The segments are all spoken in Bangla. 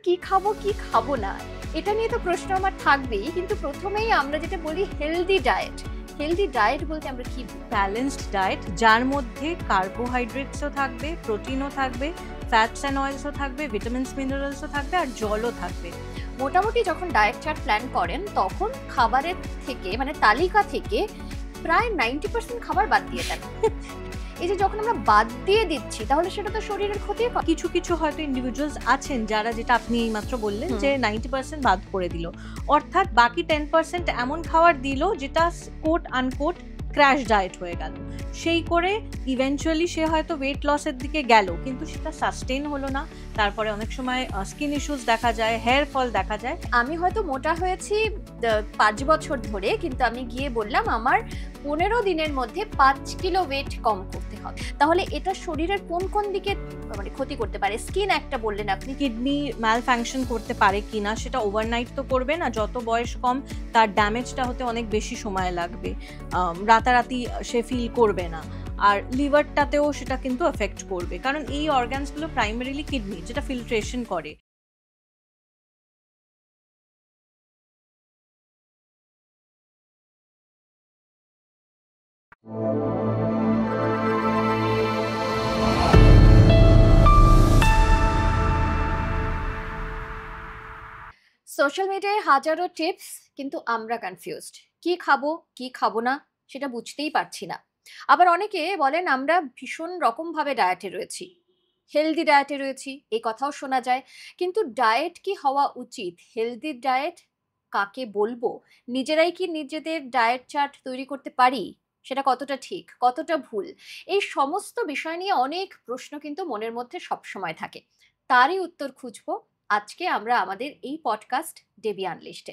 কি খাবো কি খাবো না এটা নিয়ে তো প্রশ্ন আমার থাকবেই, কিন্তু প্রথমেই আমরা যেটা বলি হেলদি ডায়েট। হেলদি ডায়েট বলতে আমরা কি বুঝি? ব্যালেন্সড ডায়েট যার মধ্যে কার্বোহাইড্রেটসও থাকবে, প্রোটিনও থাকবে, ফ্যাটস অ্যান্ড অয়েলসও থাকবে, ভিটামিনস মিনারেলসও থাকবে আর জলও থাকবে। মোটামুটি যখন ডায়েট চার্ট প্ল্যান করেন তখন খাবারের থেকে মানে তালিকা থেকে প্রায় 90% খাবার বাদ দিয়ে দেন। এই যে যখন আমরা বাদ দিয়ে দিচ্ছি তাহলে সেটা তো শরীরের ক্ষতি করে। কিছু কিছু হয়তো ইন্ডিভিজুয়ালস আছেন যারা, যেটা আপনি এইমাত্র বললেন যে 90% বাদ করে দিল, অর্থাৎ বাকি 10% এমন খাবার দিল যেটা কোট আনকোট ক্র্যাশ ডায়েট হয়ে গেল। সেই করে ইভেনচুয়ালি সে হয়তো ওয়েট লসের দিকে গেল, কিন্তু সেটা সাস্টেইন হলো না। তারপরে অনেক সময় স্কিন ইস্যুস দেখা যায়, হেয়ার ফল দেখা যায়। আমি হয়তো মোটা হয়েছি 5 বছর ধরে, কিন্তু আমি গিয়ে বললাম আমার 15 দিনের মধ্যে 5 কিলো ওয়েট কম করতে হবে। তাহলে এটা শরীরের কোন কোন দিকে মানে ক্ষতি করতে পারে? স্কিন একটা বললেন আপনি, কিডনি ম্যালফাংশন করতে পারে কিনা সেটা ওভারনাইট তো করবে না, যত বয়স কম তার ড্যামেজটা হতে অনেক বেশি সময় লাগবে, রাতারাতি সে ফিল করবে না। আর লিভারটাতেও সেটা কিন্তু এফেক্ট করবে, কারণ এই অর্গানসগুলো প্রাইমারিলি কিডনি, যেটা ফিল্ট্রেশন করে। সোশ্যাল মিডিয়ায় হাজারো টিপস, কিন্তু আমরা কনফিউজড। কি খাবো কি খাবো না সেটা বুঝতেই পারছি না। আবার অনেকে বলেন আমরা ভীষণ রকম ভাবে ডায়েটে রয়েছি, হেলদি ডায়েটে রয়েছি, এই কথাও শোনা যায়। কিন্তু ডায়েট কি হওয়া উচিত? হেলদি ডায়েট কাকে বলবো? নিজেরাই কি নিজেদের ডায়েট চার্ট তৈরি করতে পারি? সেটা কতটা ঠিক কতটা ভুল, এই সমস্ত বিষয় নিয়ে অনেক প্রশ্ন কিন্তু মনের মধ্যে সবসময় থাকে। তারই উত্তর খুঁজবো আজকে আমরা আমাদের এই পডকাস্ট ডেবি আনলিস্টে।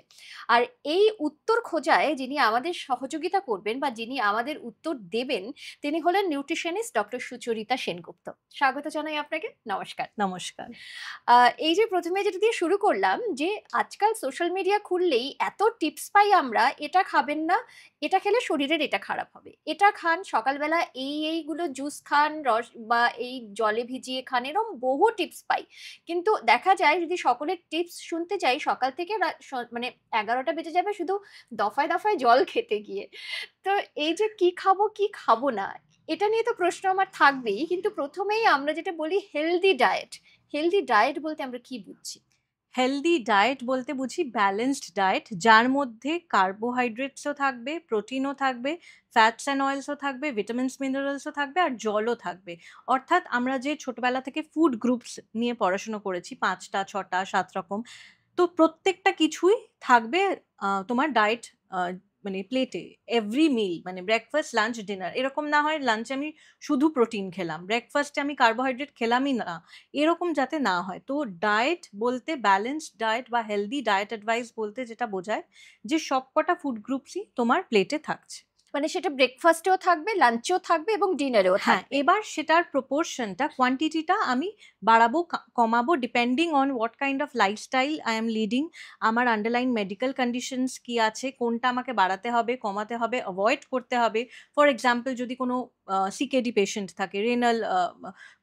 আর এই উত্তর খোঁজায় যিনি আমাদের সহযোগিতা করবেন বা যিনি আমাদের উত্তর দেবেন, তিনি হলেন নিউট্রিশনিস্ট ডক্টর সুচরিতা সেনগুপ্ত। স্বাগত জানাই আপনাকে। নমস্কার। নমস্কার। এই যে প্রথমে যেটা দিয়ে শুরু করলাম, যে আজকাল সোশ্যাল মিডিয়া খুললেই এত টিপস পাই আমরা, এটা খাবেন না, এটা খেলে শরীরের এটা খারাপ হবে, এটা খান, সকালবেলা এইগুলো জুস খান, রস বা এই জলে ভিজিয়ে খান, এরকম বহু টিপস পাই। কিন্তু দেখা যায় যদি সকলের টিপস শুনতে যাই সকাল থেকে মানে 11টা বেজে যাবে শুধু দফায় দফায় জল খেতে গিয়ে। তো এই যে কি খাবো কি খাবো না এটা নিয়ে তো প্রশ্ন আমার থাকবেই, কিন্তু প্রথমেই আমরা যেটা বলি হেলদি ডায়েট। হেলদি ডায়েট বলতে আমরা কি বুঝছি? হেলদি ডায়েট বলতে বুঝি ব্যালেন্সড ডায়েট যার মধ্যে কার্বোহাইড্রেটসও থাকবে, প্রোটিনও থাকবে, ফ্যাটস অ্যান্ড অয়েলসও থাকবে, ভিটামিনস মিনারেলসও থাকবে আর জলও থাকবে। অর্থাৎ আমরা যে ছোটবেলা থেকে ফুড গ্রুপস নিয়ে পড়াশুনো করেছি, 5টা 6টা 7 রকম, তো প্রত্যেকটা কিছুই থাকবে তোমার ডায়েট মানে প্লেটে। এভরি মিল মানে ব্রেকফাস্ট লাঞ্চ ডিনার, এরকম না হয় লাঞ্চে আমি শুধু প্রোটিন খেলাম, ব্রেকফাস্টে আমি কার্বোহাইড্রেট খেলামই না, এরকম যাতে না হয়। তো ডায়েট বলতে ব্যালেন্সড ডায়েট বা হেলদি ডায়েট অ্যাডভাইস বলতে যেটা বোঝায় যে সবকটা ফুড গ্রুপসই তোমার প্লেটে থাকছে। মানে সেটা ব্রেকফাস্টেও থাকবে, লাঞ্চেও থাকবে এবং ডিনারেও হ্যাঁ, থাকবে। এবার সেটার প্রপোর্শনটা, কোয়ান্টিটিটা আমি বাড়াবো কমাবো depending on what kind of lifestyle I am leading, আমার আন্ডারলাইন মেডিকেল কন্ডিশনস কি আছে, কোনটা আমাকে বাড়াতে হবে কমাতে হবে অ্যাভয়েড করতে হবে। ফর এক্সাম্পল যদি কোনো সিকেডি পেশেন্ট থাকে, রেনাল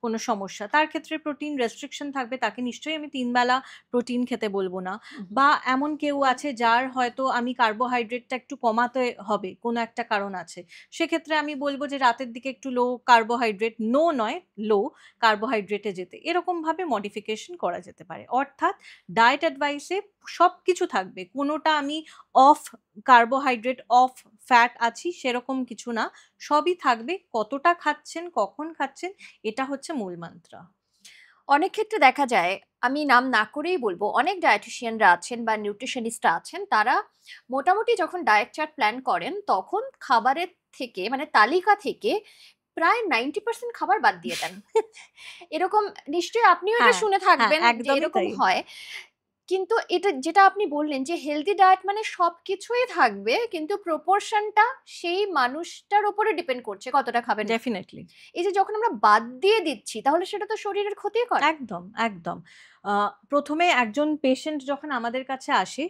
কোনো সমস্যা, তার ক্ষেত্রে প্রোটিন রেস্ট্রিকশন থাকবে, তাকে নিশ্চয়ই আমি 3 বেলা প্রোটিন খেতে বলবো না। বা এমন কেউ আছে যার হয়তো আমি কার্বোহাইড্রেটটা একটু কমাতে হবে, কোনো একটা কারণ আছে, সেক্ষেত্রে আমি বলবো যে রাতের দিকে একটু লো কার্বোহাইড্রেট, নো নয় লো কার্বোহাইড্রেটে যেতে, এরকমভাবে মডিফিকেশন করা যেতে পারে। অর্থাৎ ডায়েট অ্যাডভাইসে সব কিছু থাকবে, কোনোটা আমি অফ কার্বোহাইড্রেট অফ ফ্যাট আছি সেরকম কিছু না, সবই থাকবে। কতটা খাচ্ছেন কখন খাচ্ছেন এটা হচ্ছে মূল মন্ত্র। অনেক ক্ষেত্রে দেখা যায়, আমি নাম না করেই বলবো, অনেক ডায়েটিশিয়ানরা আছেন বা নিউট্রিশনিস্টরা আছেন, তারা মোটামুটি যখন ডায়েট চার্ট প্ল্যান করেন তখন খাবারের থেকে মানে তালিকা থেকে প্রায় 90% খাবার বাদ দিয়ে দেন। এরকম নিশ্চয়ই আপনিও এটা হ্যাঁ, শুনে হ্যাঁ, থাকবেন যে একদমই এরকম তাই। হয়। কিন্তু এটা যেটা আপনি বললেন যে হেলদি ডায়েট মানে সবকিছুই থাকবে, কিন্তু প্রপোর্শনটা সেই মানুষটার উপরে ডিপেন্ড করছে কতটা খাবেন। ডেফিনেটলি। এই যে যখন আমরা বাদ দিয়ে দিচ্ছি তাহলে সেটা তো শরীরের ক্ষতি করে। একদম, একদম। প্রথমে একজন পেশেন্ট যখন আমাদের কাছে আসে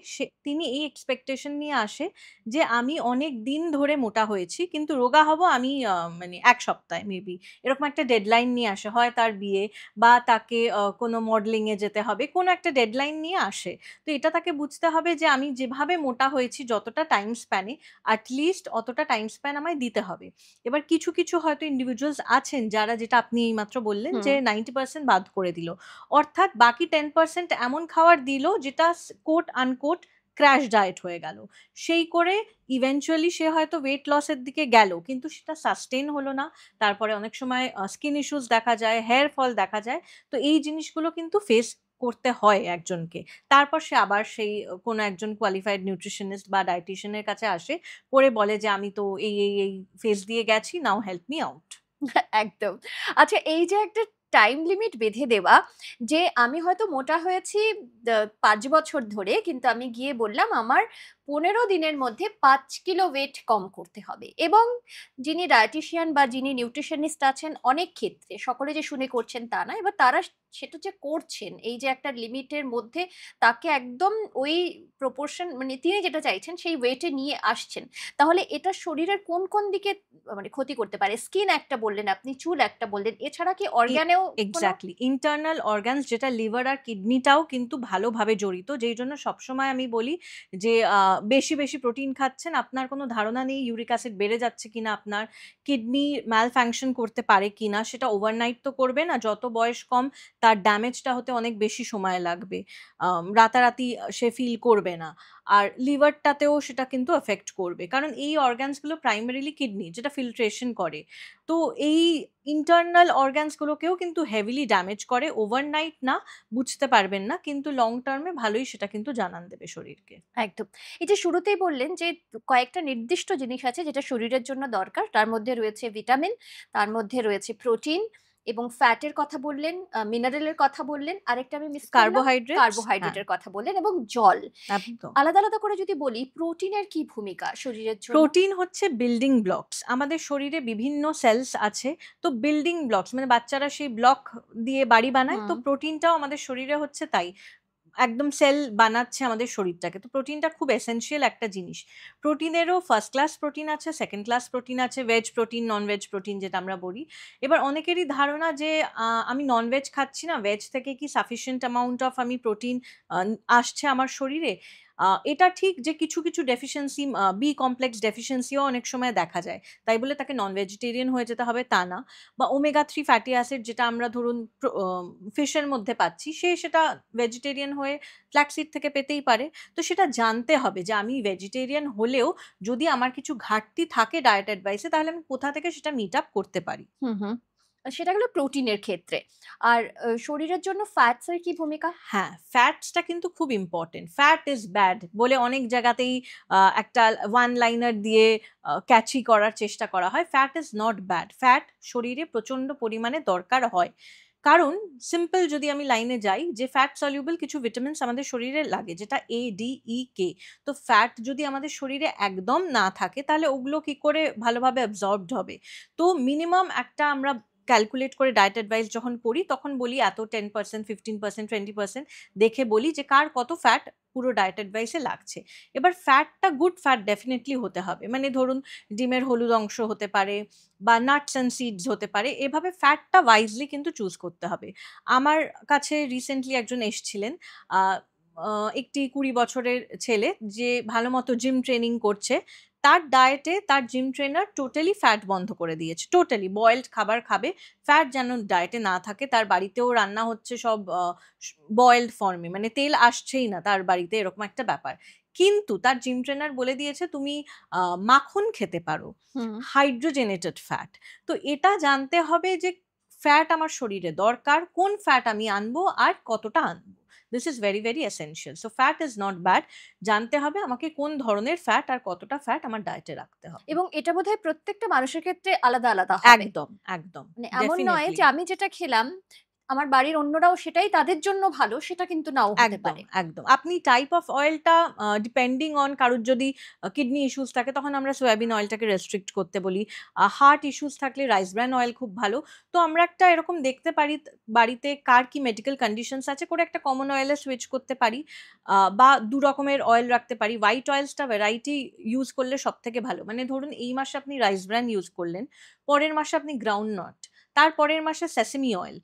তিনি এই এক্সপেকটেশন নিয়ে আসে যে আমি অনেক দিন ধরে মোটা হয়েছি কিন্তু রোগা হব আমি মানে 1 সপ্তাহে মেবি, এরকম একটা ডেডলাইন নিয়ে আসে। হয় তার বিয়ে বা তাকে কোনো মডেলিং এ যেতে হবে, কোনো একটা ডেডলাইন নিয়ে আসে। তো এটা তাকে বুঝতে হবে যে আমি যেভাবে মোটা হয়েছি যতটা টাইম স্প্যানে, অ্যাটলিস্ট অতটা টাইম স্প্যান আমায় দিতে হবে। এবার কিছু কিছু হয়তো ইন্ডিভিজুয়ালস আছেন যারা, যেটা আপনি এইমাত্র বললেন হুম। যে 90% বাদ করে দিল, অর্থাৎ বাকি 10% এমন খাবার দিল যেটা কোট আনকোট ক্র্যাশ ডায়েট হয়ে গেল। সেই করে ইভেনচুয়ালি সে হয়তো ওয়েট লসের দিকে গেল কিন্তু সেটা সাস্টেইন হলো না। তারপরে অনেক সময় স্কিন ইস্যুস দেখা যায়, হেয়ার ফল দেখা যায়। তো এই জিনিসগুলো কিন্তু ফেস করতে হয় একজনকে। তারপর সে আবার সেই কোনো একজন কোয়ালিফাইড নিউট্রিশনিস্ট বা ডায়েটিশিয়ানের কাছে আসে, করে বলে যে আমি তো এই ফেজ দিয়ে গেছি, নাও হেল্প মি আউট। একদম। আচ্ছা, এই যে একটা টাইম লিমিট বেঁধে দেওয়া, যে আমি হয়তো মোটা হয়েছি ৫ বছর ধরে, কিন্তু আমি গিয়ে বললাম আমার ১৫ দিনের মধ্যে ৫ কিলো ওয়েট কম করতে হবে, এবং যিনি ডায়েটিশিয়ান বা যিনি নিউট্রিশনিস্ট আছেন, অনেক ক্ষেত্রে সকলে যে শুনে করছেন তা না। এবার তারা সেটা যে করছেন, এই যে একটা লিমিটের মধ্যে তাকে একদম ওই প্রপোর্শন, মানে তিনি যেটা চাইছেন সেই ওয়েটে নিয়ে আসছেন। তাহলে এটা শরীরের কোন দিকে মানে ক্ষতি করতে পারে? স্কিন একটা বললেন আপনি, চুল একটা বললেন। এছাড়া কি অর্গানেও কোনো? এক্স্যাক্টলি, ইন্টারনাল অর্গানস যেটা লিভার আর কিডনিটাও কিন্তু ভালোভাবে জড়িত, যেই জন্য সবসময় আমি বলি যে বেশি বেশি প্রোটিন খাচ্ছেন, আপনার কোনো ধারণা নেই ইউরিক অ্যাসিড বেড়ে যাচ্ছে কিনা, আপনার কিডনি ম্যাল ফাংশন করতে পারে কিনা। সেটা ওভারনাইট তো করবে না, যত বয়স কম তার ড্যামেজটা হতে অনেক বেশি সময় লাগবে। রাতারাতি সে ফিল করবে না। আর লিভারটাতেও সেটা কিন্তু এফেক্ট করবে, কারণ এই অর্গানসগুলো প্রাইমারিলি কিডনি যেটা ফিল্ট্রেশন করে। তো এই ইন্টারনাল অর্গানসগুলোকেও কিন্তু হেভিলি ড্যামেজ করে। ওভারনাইট না, বুঝতে পারবেন না, কিন্তু লং টার্মে ভালোই সেটা কিন্তু জানান দেবে শরীরকে। একদম। এই যে শুরুতেই বললেন যে কয়েকটা নির্দিষ্ট জিনিস আছে যেটা শরীরের জন্য দরকার। তার মধ্যে রয়েছে ভিটামিন, তার মধ্যে রয়েছে প্রোটিন এবং ফ্যাটের কথা বললেন, মিনারেলের কথা বললেন। আরেকটা আমি মিস করলাম, কার্বোহাইড্রেটস, হ্যাঁ, কার্বোহাইড্রেটের কথা বললেন এবং জল। একদম। আলাদা, আলাদা করে যদি বলি, প্রোটিনের কি ভূমিকা শরীরের জন্য? প্রোটিন হচ্ছে বিল্ডিং ব্লকস। আমাদের শরীরে বিভিন্ন সেলস আছে। তো বিল্ডিং ব্লকস মানে বাচ্চারা সেই ব্লক দিয়ে বাড়ি বানায়। তো হুম। প্রোটিনটাও আমাদের শরীরে হচ্ছে তাই। একদম সেল বানাচ্ছে আমাদের শরীরটাকে। তো প্রোটিনটা খুব এসেনশিয়াল একটা জিনিস। প্রোটিনেরও ফার্স্ট ক্লাস প্রোটিন আছে, সেকেন্ড ক্লাস প্রোটিন আছে, ভেজ প্রোটিন, নন-ভেজ প্রোটিন যেটা আমরা বলি। এবার অনেকেরই ধারণা যে আমি নন-ভেজ খাচ্ছি না, ভেজ থেকে কি সাফিসিয়েন্ট অ্যামাউন্ট অফ আমি প্রোটিন আ আসছে আমার শরীরে? এটা ঠিক যে কিছু কিছু ডেফিসিয়েন্সি, বি কমপ্লেক্স ডেফিসিয়েন্সিও অনেক সময় দেখা যায়। তাই বলে তাকে নন-ভেজিটেরিয়ান হয়ে যেতে হবে তা না। বা ওমেগা 3 ফ্যাটি অ্যাসিড যেটা আমরা ধরুন ফিশের মধ্যে পাচ্ছি, সে সেটা ভেজিটেরিয়ান হয়ে ফ্ল্যাক্সিড থেকে পেতেই পারে। তো সেটা জানতে হবে যে আমি ভেজিটেরিয়ান হলেও যদি আমার কিছু ঘাটতি থাকে ডায়েট অ্যাডভাইসে, তাহলে আমি কোথা থেকে সেটা মিট আপ করতে পারি। হুম, হুম। সেটা গেল প্রোটিনের ক্ষেত্রে। আর শরীরের জন্য ফ্যাটস এর কি ভূমিকা? হ্যাঁ, ফ্যাটসটা কিন্তু খুব ইম্পোর্টেন্ট। ফ্যাট ইজ ব্যাড বলে অনেক জায়গাতেই একটা ওয়ান লাইনার দিয়ে ক্যাচি করার চেষ্টা করা হয়। Fat is not bad. Fat শরীরে প্রচন্ড পরিমাণে দরকার হয়। কারণ সিম্পল যদি আমি লাইনে যাই, যে ফ্যাট সলিউবল কিছু ভিটামিনস আমাদের শরীরে লাগে যেটা A, D, E, K। তো ফ্যাট যদি আমাদের শরীরে একদম না থাকে তাহলে ওগুলো কি করে ভালোভাবে অ্যাবসর্বড হবে? তো মিনিমাম একটা আমরা ক্যালকুলেট করে ডায়েট অ্যাডভাইস যখন করি তখন বলি এত 10%, 15%, 20% দেখে বলি যে কার কত ফ্যাট পুরো ডায়েট অ্যাডভাইসে লাগছে। এবার ফ্যাটটা গুড ফ্যাট ডেফিনেটলি হতে হবে। মানে ধরুন ডিমের হলুদ অংশ হতে পারে বা নাটস অ্যান্ড সিডস হতে পারে। এভাবে ফ্যাটটা ওয়াইজলি কিন্তু চুজ করতে হবে। আমার কাছে রিসেন্টলি একজন এসছিলেন, আ আ একটি ২০ বছরের ছেলে যে ভালোমতো জিম ট্রেনিং করছে। তার ডায়েটে তার জিম ট্রেনার টোটালি ফ্যাট বন্ধ করে দিয়েছে। টোটালি বয়েলড খাবার খাবে। ফ্যাট যেন ডায়েটে না থাকে। তার বাড়িতেও রান্না হচ্ছে সব স বয়েলড ফর্মে, মানে তেল আসছেই না তার বাড়িতে, এরকম একটা ব্যাপার। কিন্তু তার জিম ট্রেনার বলে দিয়েছে তুমি আ মাখন খেতে পারো। হুম। Hydrogenated fat. তো এটা জানতে হবে যে ফ্যাট আমার শরীরে দরকার, কোন ফ্যাট আমি আনবো আর কতটা আনবো। This is very, very essential. So fat is not bad. জানতে হবে আমাকে কোন ধরনের ফ্যাট আর কতটা ফ্যাট আমার ডায়েটে রাখতে হবে। এবং এটা বোধহয় প্রত্যেকটা মানুষের ক্ষেত্রে আলাদা, আলাদা হবে। একদম, একদম। মানে এমন নয় ডেফিনিটলি। যে আমি যেটা খেলাম আমার বাড়ির অন্যরাও সেটাই তাদের জন্য ভালো, সেটা কিন্তু নাও হতে একদম, পারে। একদম। আপনি টাইপ অফ অয়েলটা ডিপেন্ডিং অন কারোর যদি কিডনি ইস্যুস থাকে তখন আমরা সয়াবিন অয়েলটাকে রেস্ট্রিক্ট করতে বলি। হার্ট ইস্যুস থাকলে রাইস ব্রান অয়েল খুব ভালো। তো আমরা একটা এরকম দেখতে পারি বাড়িতে কার কি মেডিকেল কন্ডিশনস আছে করে একটা কমন অয়েলে সুইচ করতে পারি। বা ২ রকমের অয়েল রাখতে পারি। হোয়াইট অয়েলসটা ভ্যারাইটি ইউজ করলে সবথেকে ভালো। মানে ধরুন এই মাসে আপনি রাইস ব্রান ইউজ করলেন, পরের মাসে আপনি গ্রাউন্ডনাট, তারপরের মাসে সেসামি অয়েল।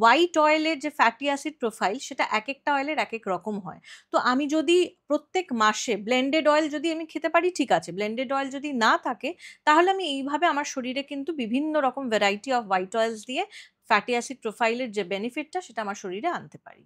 হোয়াইট অয়েলের যে ফ্যাটি অ্যাসিড প্রোফাইল সেটা একেকটা অয়েলের একেক রকম হয়। তো আমি যদি প্রত্যেক মাসে ব্লেন্ডেড অয়েল যদি আমি খেতে পারি ঠিক আছে। ব্লেন্ডেড অয়েল যদি না থাকে তাহলে আমি এইভাবে আমার শরীরে কিন্তু বিভিন্ন রকম ভ্যারাইটি অফ হোয়াইট অয়েলস দিয়ে ফ্যাটি অ্যাসিড প্রোফাইলের যে বেনিফিটটা সেটা আমার শরীরে আনতে পারি।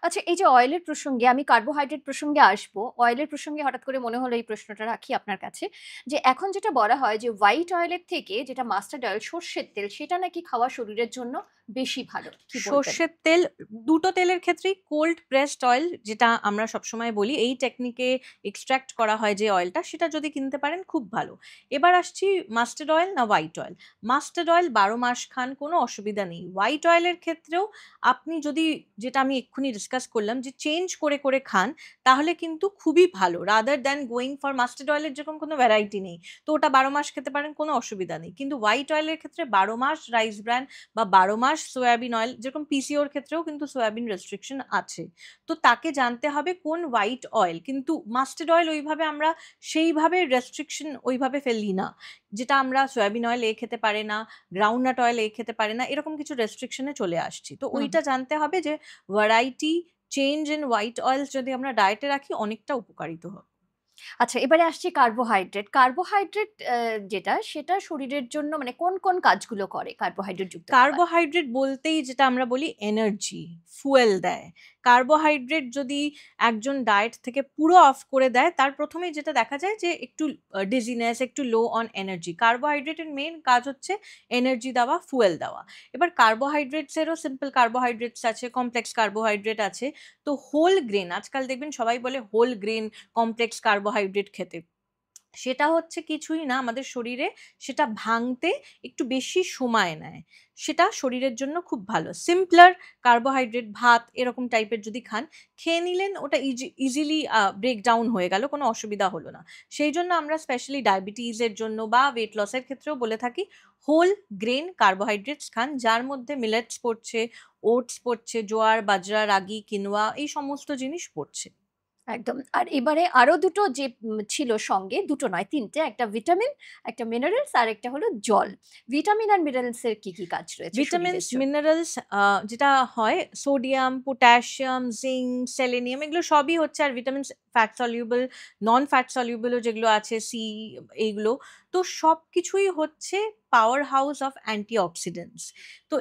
আচ্ছা, এই যে অয়েলের প্রসঙ্গে আমি কার্বোহাইড্রেট প্রসঙ্গে আসবো। অয়েলের প্রসঙ্গে হঠাৎ করে মনে হলো এই প্রশ্নটা রাখি আপনার কাছে। যে এখন যেটা বলা হয় যে হোয়াইট অয়েলের থেকে যেটা মাস্টার্ড অয়েল, সর্ষের তেল, সেটা নাকি খাওয়া শরীরের জন্য বেশি ভালো। কি বলবেন? সর্ষের তেল, দুটো তেলের ক্ষেত্রেই কোল্ড প্রেসড অয়েল যেটা আমরা সবসময় বলি এই টেকনিকে এক্সট্রাক্ট করা হয় যে অয়েলটা সেটা যদি কিনতে পারেন খুব ভালো। এবার আসছি মাস্টার্ড অয়েল না হোয়াইট অয়েল। মাস্টার্ড অয়েল ১২ মাস খান কোনো অসুবিধা নেই। হোয়াইট অয়েলের ক্ষেত্রেও আপনি যদি, যেটা আমি এক্ষুনি ডিসকাস করলাম, যে চেঞ্জ করে করে খান তাহলে কিন্তু খুবই ভালো rather than going for mustard অয়েলের যেরকম কোনো ভ্যারাইটি নেই। তো ওটা ১২ মাস খেতে পারেন কোনো অসুবিধা নেই। কিন্তু হোয়াইট অয়েলের ক্ষেত্রে ১২ মাস রাইস ব্র্যান বা ১২ মাস সয়াবিন অয়েল, যেরকম পিসিওর ক্ষেত্রেও কিন্তু সয়াবিন রেস্ট্রিকশন আছে। তো তাকে জানতে হবে কোন হোয়াইট অয়েল। কিন্তু মাস্টার্ড অয়েল ওইভাবে আমরা সেইভাবে রেস্ট্রিকশন ওইভাবে ফেলি না। যেটা আমরা সয়াবিন অয়েল খেতে পারে না, গ্রাউন্ডনাট অয়েল খেতে পারে না, এরকম কিছু রেস্ট্রিকশনে চলে আসছি। তো হুম, ওইটা জানতে হবে যে variety change in white oils যদি আমরা ডায়েটে রাখি অনেকটা উপকারিত হবে। আচ্ছা, এবারে আসছি কার্বোহাইড্রেট। কার্বোহাইড্রেট যেটা, সেটা শরীরের জন্য মানে কোন, কোন কাজগুলো করে কার্বোহাইড্রেট যুক্ত খাবার? কার্বোহাইড্রেট বলতেই যেটা আমরা বলি এনার্জি, ফুয়েল দেয়। কার্বোহাইড্রেট যদি একজন ডায়েট থেকে পুরো অফ করে দেয় তার প্রথমেই যেটা দেখা যায় যে একটু ডিজিনেস, একটু লো অন এনার্জি। কার্বোহাইড্রেটের মেইন কাজ হচ্ছে এনার্জি দেওয়া, ফুয়েল দেওয়া। এবার কার্বোহাইড্রেটসেরও সিম্পল কার্বোহাইড্রেটস আছে, কমপ্লেক্স কার্বোহাইড্রেট আছে। তো হোল গ্রেন, আজকাল দেখবেন সবাই বলে হোল গ্রেন কমপ্লেক্স কার্বোহাইড্রেট খেতে। সেটা হচ্ছে কিছুই না, আমাদের শরীরে সেটা ভাঙতে একটু বেশি সময় নেয়। সেটা শরীরের জন্য খুব ভালো। সিম্পলার কার্বোহাইড্রেট, ভাত এরকম টাইপের যদি খান, খেয়ে নিলেন ওটা ইজিলি ব্রেকডাউন হয়ে গেল, কোনো অসুবিধা হলো না। সেই জন্য আমরা স্পেশালি ডায়াবেটিসের জন্য বা ওয়েট লসের ক্ষেত্রেও বলে থাকি হোল গ্রেন কার্বোহাইড্রেটস খান, যার মধ্যে মিলেটস পড়ছে, ওটস পড়ছে, জোয়ার, বাজরা, রাগি, কিনোয়া এই সমস্ত জিনিস পড়ছে। একদম। আর এবারে আরো দুটো যে ছিল সঙ্গে, দুটো নয় ৩ টে। একটা ভিটামিন, একটা মিনারেলস, আরেকটা হলো জল। ভিটামিন আর মিনারেলস এর কি, কি কাজ রয়েছে ভিটামিনস, শরীরের জন্য? মিনারেলস যেটা হয় সোডিয়াম, পটাশিয়াম, জিঙ্ক, সেলেনিয়াম এগুলো সবই হচ্ছে। আর ভিটামিনস ফ্যাট সলিউবল, নন ফ্যাট সলিউবলও যেগুলো আছে সি, এইগুলো। তো সবকিছুই হচ্ছে পাওয়ার হাউস অফ অ্যান্টিঅক্সিডেন্টস। তো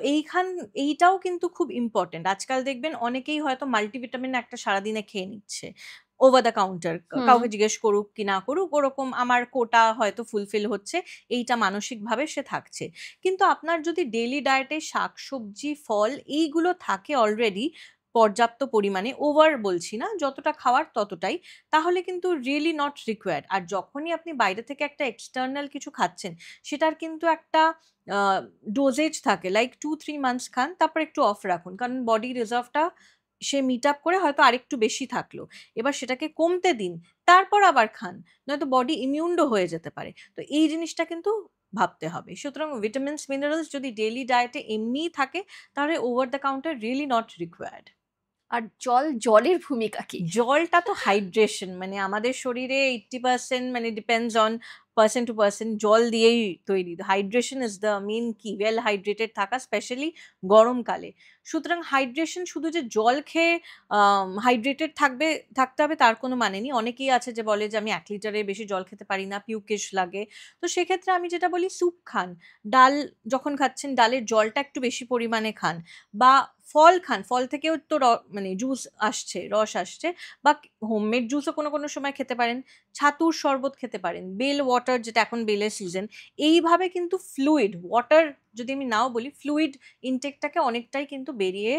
এইটাও কিন্তু খুব ইম্পর্টেন্ট। আজকাল দেখবেন অনেকেই হয়তো মাল্টিভিটামিন একটা সারাদিনে খেয়ে নিচ্ছে ওভার দ্য কাউন্টার। হুম। কাউকে জিজ্ঞেস করুক কি না করুক, ওরকম আমার কোটা হয়তো ফুলফিল হচ্ছে, এইটা মানসিকভাবে সে থাকছে। কিন্তু আপনার যদি ডেইলি ডায়েটে শাকসবজি, ফল এইগুলো থাকে অলরেডি পর্যাপ্ত পরিমাণে, ওভার বলছি না, যতটা খাওয়ার ততটাই, তাহলে কিন্তু রিয়েলি নট রিকোয়ার্ড। আর যখনই আপনি বাইরে থেকে একটা এক্সটার্নাল কিছু খাচ্ছেন সেটার কিন্তু একটা ডোজেজ থাকে, লাইক 2-3 মান্থস খান, তারপর একটু অফ রাখুন, কারণ বডি রিজার্ভটা সে মিট আপ করে হয়তো আরেকটু বেশি থাকলো, এবার সেটাকে কমতে দিন, তারপর আবার খান, নয়তো বডি ইমিউন্ডও হয়ে যেতে পারে। তো এই জিনিসটা কিন্তু ভাবতে হবে। সুতরাং ভিটামিনস, মিনারেলস যদি ডেইলি ডায়েটে এমনিই থাকে তাহলে over the counter really not required. আর জলের ভূমিকা কি? জলটা তো হাইড্রেশন, মানে আমাদের শরীরে 80% মানে depends on person to person জল দিয়েই তৈরি। হাইড্রেশন ইজ দ্য মেন কি, ওয়েল হাইড্রেটেড থাকা, স্পেশালি গরমকালে। সুতরাং হাইড্রেশন শুধু যে জল খেয়ে হাইড্রেটেড থাকতে হবে তার কোনো মানে নেই। অনেকেই আছে যে বলে যে আমি ১ লিটারের বেশি জল খেতে পারি না, পিউকিশ লাগে। তো সেক্ষেত্রে আমি যেটা বলি স্যুপ খান, ডাল যখন খাচ্ছেন ডালের জলটা একটু বেশি পরিমাণে খান, বা ফল খান, ফল থেকেও তো মানে জুস আসছে, রস আসছে, বা হোমমেড জুসও কোনো কোনো সময় খেতে পারেন, ছাতুর শরবত খেতে পারেন, বেল ওয়াটার যেটা এখন বেলের সিজন। এইভাবে কিন্তু ফ্লুইড ওয়াটার যদি আমি নাও বলি, ফ্লুইড ইনটেকটাকে অনেকটাই কিন্তু বেরিয়ে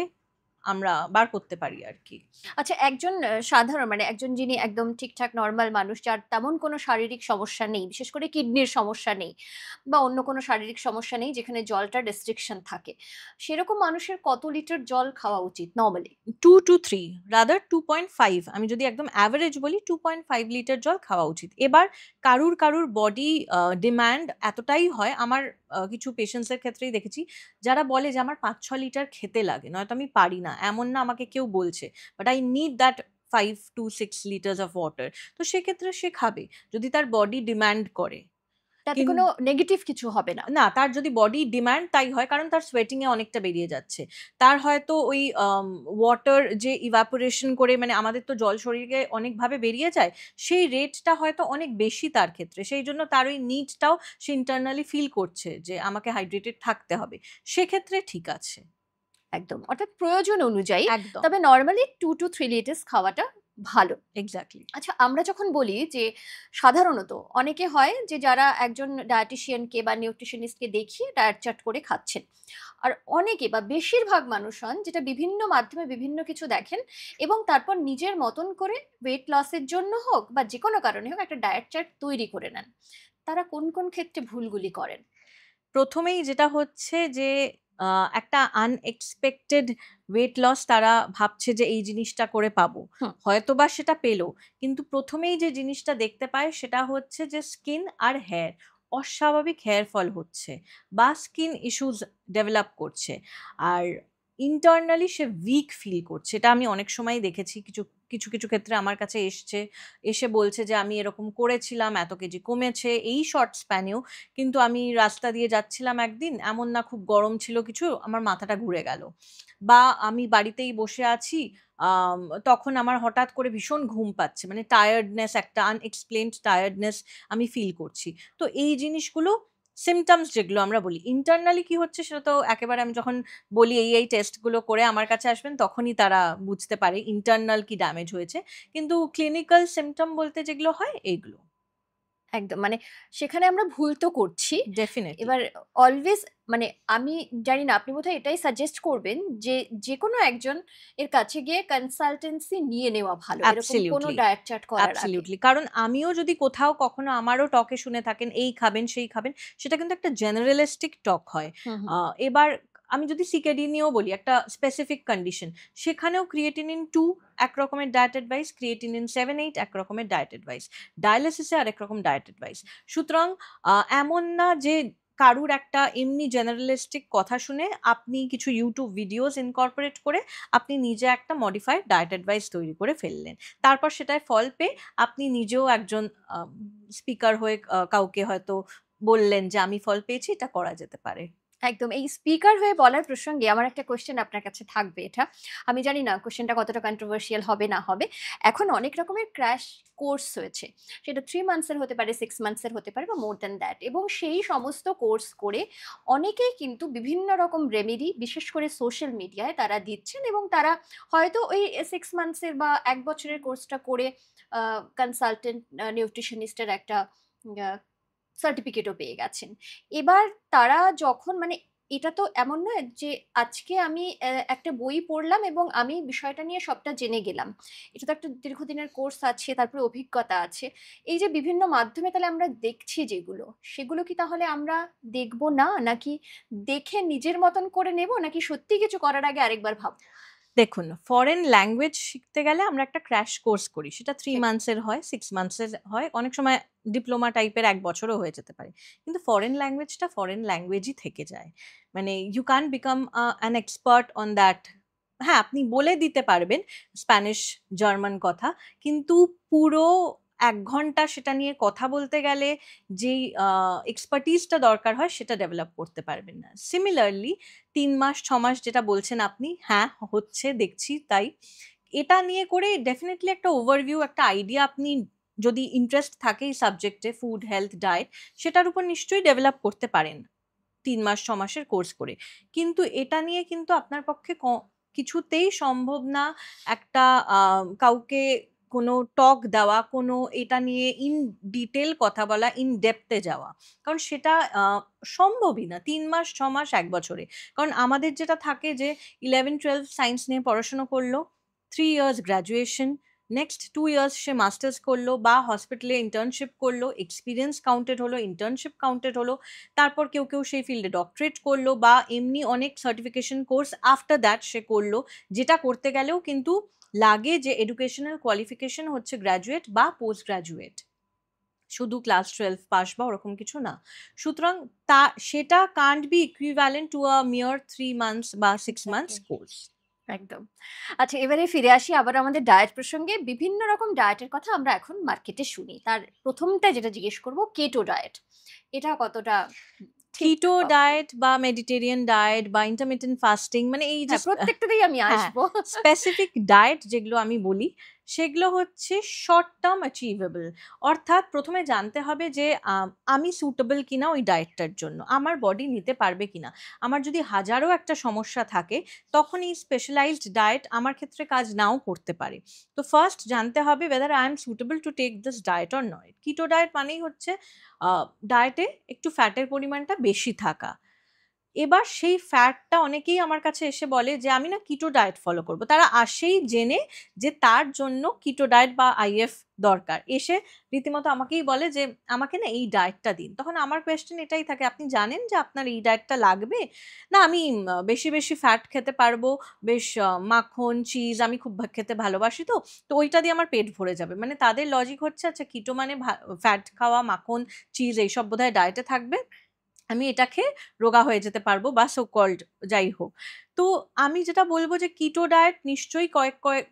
আমরা বার করতে পারি আর কি। আচ্ছা, একজন সাধারণ মানে একজন যিনি একদম ঠিকঠাক নরমাল মানুষ, যার তেমন কোনো শারীরিক সমস্যা নেই, বিশেষ করে কিডনির সমস্যা নেই বা অন্য কোনো শারীরিক সমস্যা নেই যেখানে জলটার রেস্ট্রিকশন থাকে। সেরকম মানুষের কত লিটার জল খাওয়া উচিত নরমালি? 2 to 3 রাদার 2.5, আমি যদি একদম অ্যাভারেজ বলি 2.5 লিটার জল খাওয়া উচিত। এবার কারুর বডি ডিমান্ড এতটাই হয়, আমার কিছু পেশেন্টস এর ক্ষেত্রেই দেখেছি যারা বলে যে আমার 5-6 লিটার খেতে লাগে, নয়তো আমি পারি না। এমন না আমাকে কেউ বলছে, but I need that 5 to 6 litres of water. তো সেক্ষেত্রে সে খাবে যদি তার বডি ডিমান্ড করে। তাতে কোনো নেগেটিভ কিছু হবে না। না, তার যদি বডি ডিমান্ড তাই হয়, কারণ তার সোয়েটিং এ অনেকটা বেরিয়ে যাচ্ছে। তার হয়তো ওই ওয়াটার যে ইভাপোরেশন করে, মানে আমাদের তো জল শরীরে অনেকভাবে বেরিয়ে যায়, সেই রেটটা হয়তো অনেক বেশি তার ক্ষেত্রে। সেই জন্য তার ওই নিডটাও সে ইন্টারনালি ফিল করছে যে আমাকে হাইড্রেটেড থাকতে হবে। সেক্ষেত্রে ঠিক আছে। একদম। অর্থাৎ প্রয়োজন অনুযায়ী। একদম। তবে নরমালি 2 to 3 লিটার্স খাওয়াটা ভালো। এক্সাক্টলি। আচ্ছা, আমরা যখন বলি যে সাধারণত অনেকে হয় যে যারা একজন ডায়েটিশিয়ানকে বা নিউট্রিশনিস্টকে দেখিয়ে ডায়েট চার্ট করে খাচ্ছেন। আর অনেকে বা বেশিরভাগ মানুষ হন যেটা বিভিন্ন মাধ্যমে বিভিন্ন কিছু দেখেন এবং তারপর নিজের মতন করে ওয়েট লসের জন্য হোক বা যেকোনো কারণে হোক একটা ডায়েট চার্ট তৈরি করে নেন। তারা কোন ক্ষেত্রে ভুলগুলি করেন? প্রথমেই যেটা হচ্ছে যে একটা আনএক্সপেক্টেড ওয়েট লস তারা ভাবছে যে এই জিনিসটা করে পাবো। হুম। হয়তোবা সেটা পেল। কিন্তু প্রথমেই যে জিনিসটা দেখতে পায় সেটা হচ্ছে যে স্কিন আর হেয়ার অস্বাভাবিক হেয়ার ফল হচ্ছে বা স্কিন ইস্যুস ডেভেলপ করছে। আর ইন্টারনালি সে উইক ফিল করছে। এটা আমি অনেক সময়ই দেখেছি। কিছু ক্ষেত্রে আমার কাছে এসে বলছে যে আমি এরকম করেছিলাম, এত কেজি কমেছে এই শর্ট স্প্যানেও। কিন্তু আমি রাস্তা দিয়ে যাচ্ছিলাম একদিন, এমন না খুব গরম ছিল কিছু, আমার মাথাটা ঘুরে গেল। বা আমি বাড়িতেই বসে আছি, আম তখন আমার হঠাৎ করে ভীষণ ঘুম পাচ্ছে। মানে টায়ার্ডনেস, একটা আনএক্সপ্লেইনড টায়ার্ডনেস আমি ফিল করছি। তো এই জিনিসগুলো সিম্পটমস যেগুলো আমরা বলি। ইন্টারনালি কি হচ্ছে সেটা তো একেবারে আমি যখন বলি এই টেস্ট গুলো করে আমার কাছে আসবেন, তখনই তারা বুঝতে পারে ইন্টারনাল কি ড্যামেজ হয়েছে। কিন্তু ক্লিনিক্যাল সিম্পটম বলতে যেগুলো হয় এইগুলো। একদম। মানে সেখানে আমরা ভুল তো করছি। ডেফিনিটলি। এবার অলওয়েজ মানে আমি জানি না, আপনি বোধহয় এটাই সাজেস্ট করবেন যে, যেকোনো একজন এর কাছে গিয়ে কনসালটেন্সি নিয়ে নেওয়া ভালো। এরকম কোনো অ্যাবসলিউটলি, ডায়েট চার্ট করার আগে। অ্যাবসলিউটলি। কারণ আমিও যদি কোথাও কখনো আমারও টকে শুনে থাকেন, এই খাবেন, সেই খাবেন, সেটা কিন্তু একটা জেনারেলিস্টিক টক হয়। হুম, হুম। এবার আমি যদি সিকেডি নিয়েও বলি, একটা স্পেসিফিক কন্ডিশন, সেখানেও ক্রিয়েটিনিন 2 এক রকমের ডায়েট অ্যাডভাইস, ক্রিয়েটিনিন 7-8 এক রকমের ডায়েট অ্যাডভাইস, ডায়ালিসিসে আরেক রকম ডায়েট অ্যাডভাইস। সুতরাং এমন না যে কারুর একটা এমনি জেনারেলিস্টিক কথা শুনে আপনি কিছু ইউটিউব ভিডিওস ইনকর্পোরেট করে আপনি নিজে একটা মডিফাইড ডায়েট অ্যাডভাইস তৈরি করে ফেললেন। তারপর সেটায় ফল পেয়ে আপনি নিজেও একজন স্পিকার হয়ে কাউকে হয়তো বললেন যে আমি ফল পেয়েছি, এটা করা যেতে পারে। একদম। এই স্পিকার হয়ে বলার প্রসঙ্গে আমার একটা কোয়েশ্চেন আপনার কাছে থাকবে এটা। আমি জানি না কোয়েশ্চেনটা কতটা কন্ট্রোভার্সিয়াল হবে না হবে। এখন অনেক রকমের ক্র্যাশ কোর্স হয়েছে। সেটা 3 মান্থস এর হতে পারে, 6 মান্থস এর হতে পারে বা মোর দ্যান দ্যাট, এবং সেই সমস্ত কোর্স করে অনেকেই কিন্তু বিভিন্ন রকম রেমেডি বিশেষ করে সোশ্যাল মিডিয়ায় তারা দিচ্ছেন এবং তারা হয়তো ওই 6 মান্থস এর বা ১ বছরের কোর্সটা করে কনসালটেন্ট নিউট্রিশনিস্ট এর একটা আ সার্টিফিকেটও পেয়ে গেছেন। এবার তারা যখন মানে এটা তো এমন নয় যে আজকে আমি একটা বই পড়লাম এবং আমি বিষয়টা নিয়ে সবটা জেনে গেলাম। এটা তো একটা দীর্ঘদিনের কোর্স আছে, তারপরে অভিজ্ঞতা আছে। এই যে বিভিন্ন মাধ্যমে তাহলে আমরা দেখছি যেগুলো, সেগুলো কি তাহলে আমরা দেখব না? নাকি দেখে নিজের মতন করে নেব? নাকি সত্যিই কিছু করার আগে আরেকবার ভাববো? দেখুন, ফরেন ল্যাঙ্গুয়েজ শিখতে গেলে আমরা একটা ক্র্যাশ কোর্স করি। সেটা 3 ঠিক। মান্থস এর হয়, 6 মান্থস এর হয়। অনেক সময় ডিপ্লোমা টাইপের ১ বছরও হয়ে যেতে পারে। কিন্তু ফরেন ল্যাঙ্গুয়েজটা ফরেন ল্যাঙ্গুয়েজই থেকে যায়। মানে you can't become an expert on that. হ্যাঁ, আপনি বলে দিতে পারবেন স্প্যানিশ, জার্মান কথা। কিন্তু পুরো ১ ঘন্টা সেটা নিয়ে কথা বলতে গেলে যেই এক্সপার্টিসটা দরকার হয় সেটা ডেভেলপ করতে পারবেন না। সিমিলারলি ৩ মাস ৬ মাস যেটা বলছেন আপনি, হ্যাঁ, হচ্ছে দেখছি তাই। এটা নিয়ে করে ডেফিনিটলি একটা ওভারভিউ, একটা আইডিয়া আপনি যদি ইন্টারেস্ট থাকে এই সাবজেক্টে, ফুড, হেলথ, ডায়েট, সেটার উপর নিশ্চয়ই ডেভেলপ করতে পারেন ৩ মাস ৬ মাসের কোর্স করে। কিন্তু এটা নিয়ে কিন্তু আপনার পক্ষে কিছুতেই সম্ভব না একটা কাউকে কোনো টক দেওয়া, কোনো এটা নিয়ে ইন ডিটেল কথা বলা, ইন ডেপথে যাওয়া। কারণ সেটা সম্ভবই না ৩ মাস, ৬ মাস, ১ বছরে। কারণ আমাদের যেটা থাকে যে 11-12 সায়েন্স নিয়ে পড়াশোনা করলো, 3 ইয়ার্স গ্র্যাজুয়েশন, নেক্সট 2 ইয়ার্স সে মাস্টার্স করলো বা হসপিটালে ইন্টার্নশিপ করলো, এক্সপেরিয়েন্স কাউন্টেড হলো, ইন্টার্নশিপ কাউন্টেড হলো। তারপর কেউ সেই ফিল্ডে ডক্টরেট করলো বা এমনি অনেক সার্টিফিকেশন কোর্স আফটার দ্যাট সে করলো। যেটা করতে গেলেও কিন্তু লাগে যে এডুকেশনাল কোয়ালিফিকেশন হচ্ছে গ্র্যাজুয়েট বা পোস্ট গ্র্যাজুয়েট, শুধু ক্লাস 12 পাস বা ওরকম কিছু না। সুতরাং সেটা can't be equivalent to a মিয়ার 3 মান্থস বা 6 মান্থস এক্স্যাক্টলি, কোর্স। একদম। আচ্ছা, এবারে ফিরে আসি আবার আমাদের ডায়েট প্রসঙ্গে। বিভিন্ন রকম ডায়েটের কথা আমরা এখন মার্কেটে শুনি। তার ১ম টা যেটা জিজ্ঞেস করব, কেটো ডায়েট। এটা কতটা ঠিক কিটো বা ভুল? ডায়েট বা মেডিটেরিয়ান ডায়েট বা ইন্টারমিটেন্ট ফাস্টিং, মানে এই যে হ্যাঁ, প্রত্যেকটাতেই আমি হ্যাঁ, আসবো। স্পেসিফিক ডায়েট যেগুলো আমি বলি, সেগুলো হচ্ছে শর্ট টার্ম অ্যাচিভেবল। অর্থাৎ ১ম এ জানতে হবে যে আমি সুটেবল কিনা ওই ডায়েটটার জন্য। আমার বডি নিতে পারবে কিনা। আমার যদি হাজারো একটা সমস্যা থাকে, তখন এই স্পেশালাইজড ডায়েট আমার ক্ষেত্রে কাজ নাও করতে পারে। তো ফার্স্ট জানতে হবে whether I am suitable to take this diet or not. Keto diet মানেই হচ্ছে ডায়েটে একটু ফ্যাটের পরিমাণটা বেশি থাকা। এবার সেই ফ্যাটটা অনেকেই আমার কাছে এসে বলে যে আমি না কিটো ডায়েট ফলো করব। তারা আসেই জেনে যে তার জন্য কিটো ডায়েট বা আইএফ দরকার। এসে রীতিমতো আমাকেই বলে যে আমাকে না এই ডায়েটটা দিন। তখন আমার কোয়েশ্চেন এটাই থাকে, আপনি জানেন যে আপনার এই ডায়েটটা লাগবে? না আমি বেশি ফ্যাট খেতে পারবো, বেশ মাখন, চিজ আমি খুব খেতে ভালোবাসি তো। তো ওইটা দিয়ে আমার পেট ভরে যাবে। মানে তাদের লজিক হচ্ছে আচ্ছা কিটো মানে ফ্যাট খাওয়া, মাখন, চিজ এইসব বোধহয় ডায়েটে থাকবে। আমি এটা খেয়ে রোগা হয়ে যেতে পারবো বা সো কল্ড যাই হোক। তো আমি যেটা বলব যে কিটো ডায়েট নিশ্চয়ই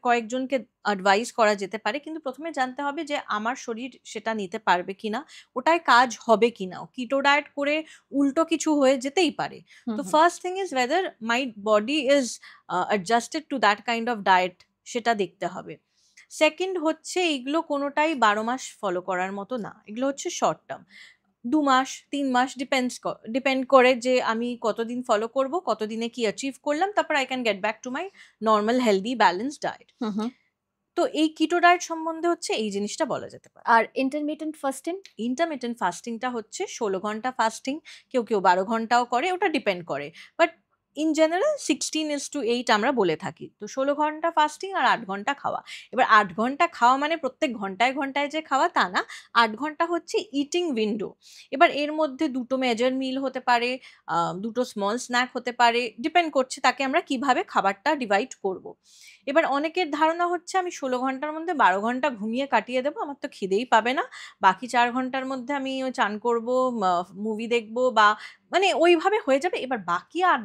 কয়েকজনকে অ্যাডভাইস করা যেতে পারে। কিন্তু ১ম এ জানতে হবে যে আমার শরীর সেটা নিতে পারবে কিনা, ওটায় কাজ হবে কিনা। কিটো ডায়েট করে উল্টো কিছু হয়ে যেতেই পারে। হুম, তো হুম। First thing is whether my body is adjusted to that kind of diet, সেটা দেখতে হবে। সেকেন্ড হচ্ছে এইগুলো কোনোটাই ১২ মাস ফলো করার মতো না। এগুলো হচ্ছে শর্ট টার্ম। ২ মাস, ৩ মাস ডিপেন্ড করে যে আমি কতদিন ফলো করব, কতদিনে কি অ্যাচিভ করলাম। তারপর I can get back to my normal healthy balanced diet. হুম, হুম। তো এই কিটো ডায়েট সম্বন্ধে হচ্ছে এই জিনিসটা বলা যেতে পারে। আর ইন্টারমিটেন্ট ফাস্টিং? ইন্টারমিটেন্ট ফাস্টিংটা হচ্ছে ১৬ ঘন্টা ফাস্টিং, কেউ ১২ ঘন্টাও করে, ওটা ডিপেন্ড করে। বাট ইন জেনারেল 16:8 আমরা বলে থাকি। তো ১৬ ঘন্টা ফাস্টিং আর ৮ ঘন্টা খাওয়া। এবার ৮ ঘন্টা খাওয়া মানে প্রত্যেক ঘন্টায় যে খাওয়া তা না। ৮ ঘন্টা হচ্ছে ইটিং উইন্ডো। এবার এর মধ্যে ২ টো মেজর মিল হতে পারে, ২ টো স্মল স্ন্যাক হতে পারে। ডিপেন্ড করছে তাকে আমরা কিভাবে খাবারটা ডিভাইড করব। এবার অনেকের ধারণা হচ্ছে আমি ১৬ ঘন্টার মধ্যে ১২ ঘন্টা ঘুমিয়ে কাটিয়ে দেবো, আমার তো খিদেই পাবে না। বাকি ৪ ঘন্টার মধ্যে আমি ওই চান করবো, মুভি দেখবো বা মানে ওইভাবে হয়ে যাবে। এবার বাকি ৮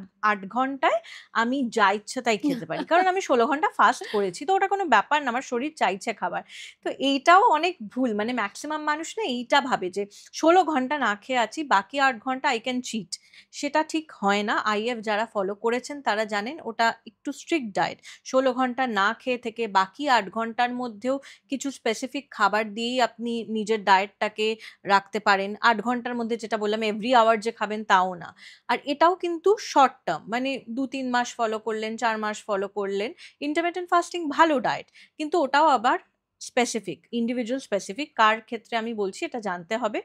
ঘন্টায় আমি যা ইচ্ছা তাই খেতে পারি। কারণ আমি ১৬ ঘন্টা ফাস্ট করেছি। তো ওটা কোনো ব্যাপার না। আমার শরীর চাইছে খাবার। তো এইটাও অনেক ভুল। মানে মেক্সিমাম মানুষ না এইটা ভাবে যে ১৬ ঘন্টা না খেয়ে আছি, বাকি ৮ ঘন্টা I can cheat. সেটা ঠিক হয় না। আইএফ যারা ফলো করেছেন তারা জানেন ওটা একটু স্ট্রিক্ট ডায়েট। ১৬ ঘন্টা না খেয়ে থেকে বাকি ৮ ঘন্টার মধ্যেও কিছু স্পেসিফিক খাবার দিয়েই আপনি নিজের ডায়েটটাকে রাখতে পারেন। ৮ ঘন্টার মধ্যে যেটা বললাম এভরি আওয়ার যে খাবেন তাও না। আর এটাও কিন্তু শর্ট টার্ম, মানে ২-৩ মাস ফলো করলেন, ৪ মাস ফলো করলেন। ইন্টারমিটেন্ট ফাস্টিং ভালো ডায়েট। কিন্তু ওটাও আবার স্পেসিফিক, ইন্ডিভিজুয়াল স্পেসিফিক। কার ক্ষেত্রে আমি বলছি এটা জানতে হবে।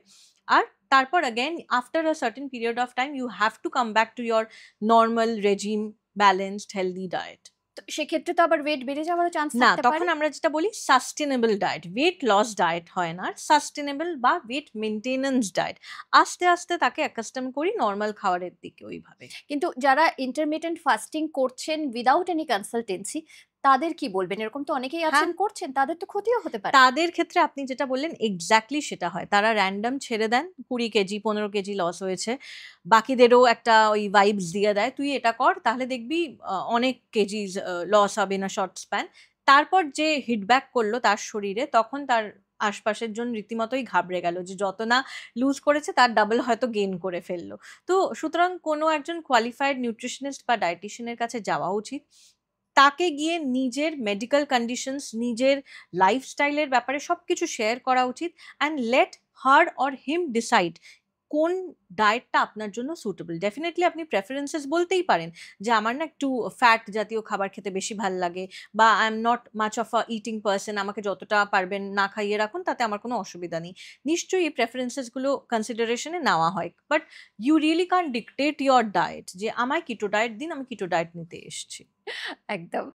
আর তারপর again after a certain period of time you have to come back to your normal regime, balanced healthy diet. তো সেক্ষেত্রে তো আবার ওয়েট বেড়ে যাওয়ারও চান্স না, থাকতে তখন পারে? আমরা যেটা বলি sustainable diet. Weight loss diet হয় না। সাস্টেনেবল বা ওয়েট মেইনটেন্যান্স ডায়েট। আস্তে তাকে অ্যাকাস্টম করি নরমাল খাবারের দিকে ওইভাবে। কিন্তু যারা ইন্টারমিটেন্ট ফাস্টিং করছেন উইথআউট এনি কনসালটেন্সি, তাদের কি বলবেন? এরকম তো অনেকেই হ্যাঁ, আছেন করছেন, তাদের তো ক্ষতিও হতে পারে। তাদের ক্ষেত্রে আপনি যেটা বললেন এক্সাক্টলি সেটা হয়। তারা র‍্যান্ডম ছেড়ে দেন। ২০ কেজি, ১৫ কেজি লস হয়েছে। বাকিদেরও একটা ওই ভাইবস দিয়ে দেয়, "তুই এটা কর তাহলে দেখবি অনেক কেজিস লস হবে ইন আ শর্ট স্প্যান।" তারপর যে হিট ব্যাক করল তার শরীরে, তখন তার আশপাশের জন রীতিমতোই ঘাবড়ে গেল যে যত না লুজ করেছে তার ডাবল হয়তো গেইন করে ফেলল। তো সুতরাং কোনো একজন কোয়ালিফাইড নিউট্রিশনিস্ট বা ডায়েটিশিয়ান এর কাছে যাওয়া উচিত। তাকে গিয়ে নিজের মেডিকেল কন্ডিশনস, নিজের লাইফস্টাইলের ব্যাপারে সবকিছু শেয়ার করা উচিত and let her or him decide কোন ডায়েটটা আপনার জন্য সুটেবল। ডেফিনেটলি আপনি প্রেফারেন্সেস বলতেই পারেন যে আমার না একটু ফ্যাট জাতীয় খাবার খেতে বেশি ভাল লাগে, বা I am not much of a eating person, আমাকে যতটা পারবেন না খাইয়ে রাখুন, তাতে আমার কোনো অসুবিধা নেই। নিশ্চয়ই এই প্রেফারেন্সেস গুলো কনসিডারেশনে নেওয়া হয়, but you really can't dictate your diet যে আমায় কিটো ডায়েট দিন, আমি কিটো ডায়েট নিতে এসেছি। একদম।